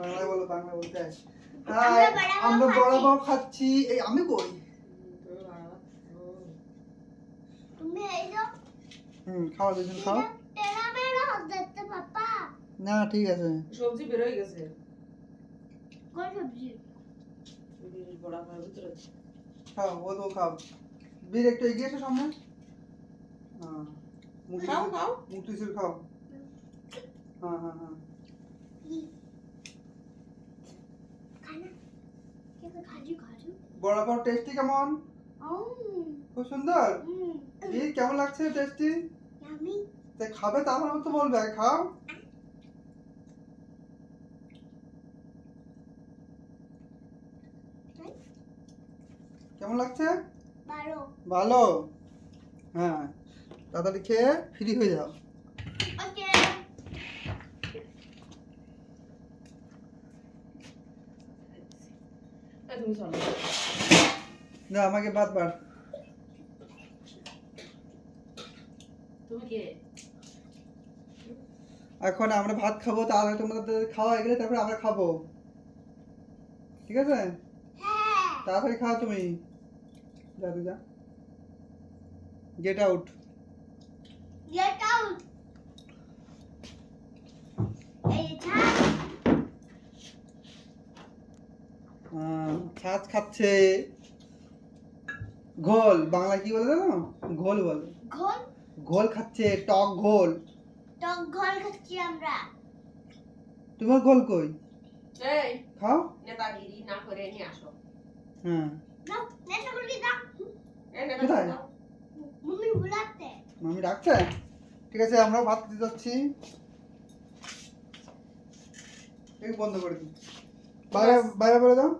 বাংলায় বলো, বাংলায় বলতে হয়। হাই, আমরা বড়া পাও খাচ্ছি। এই আমি কই? তুমি এই দাও। খাও, দুজন খাও। তেরা মেরা হচ্ছে পাপা। না ঠিক আছে। সবজি বের হয়ে গেছে। কোন সবজি? বড়া খাওয়ার ভিতরে। খাও, ও তো খাও। বীর একটু এগিয়ে এসো সামনে। খাও খাও। মুটিসির খাও। হ্যাঁ হ্যাঁ হ্যাঁ। খানা। কেমন খাজু খাজু? বড়া পাও টেস্টি কেমন? খুব সুন্দর। বীর কেমন লাগছে টেস্টি? ইয়ামি। তাই খাবে তারপর তো বলবে খাও। কেমন লাগছে? ভালো। ভালো। হ্যাঁ, তাড়াতাড়ি খেয়ে ফ্রি হয়ে যাও। ওকে। তুমি চলো। না আমাকে ভাত বার। তুমি কে? এখন আমরা ভাত খাবো, তারপরে তোমাদের খাওয়া হয়ে গেলে তারপরে আমরা খাবো। ঠিক আছে? হ্যাঁ। তাড়াতাড়ি খাও তুমি। যা তুই যা। Get out. Get out. এই ছাঁচ খাচ্ছে। ঘোল, বাংলা কি বলে জানো? ঘোল বলে। ঘোল। ঘোল খাচ্ছে, টক ঘোল। টক ঘোল খাচ্ছি আমরা। তোমার ঘোল কই? এই খাও। নেতাগিরি না করে নিয়ে আসো। হ্যাঁ। নাও, নেতা বলি দাও। এই নেতা কোথায়? দাও। মম্মি বুলাতে। মামি ডাকছে? ঠিক আছে, আমরা ভাত খেতে যাচ্ছি। এই বন্ধ করে দিই। বাইরে বাইরে বলে দাও।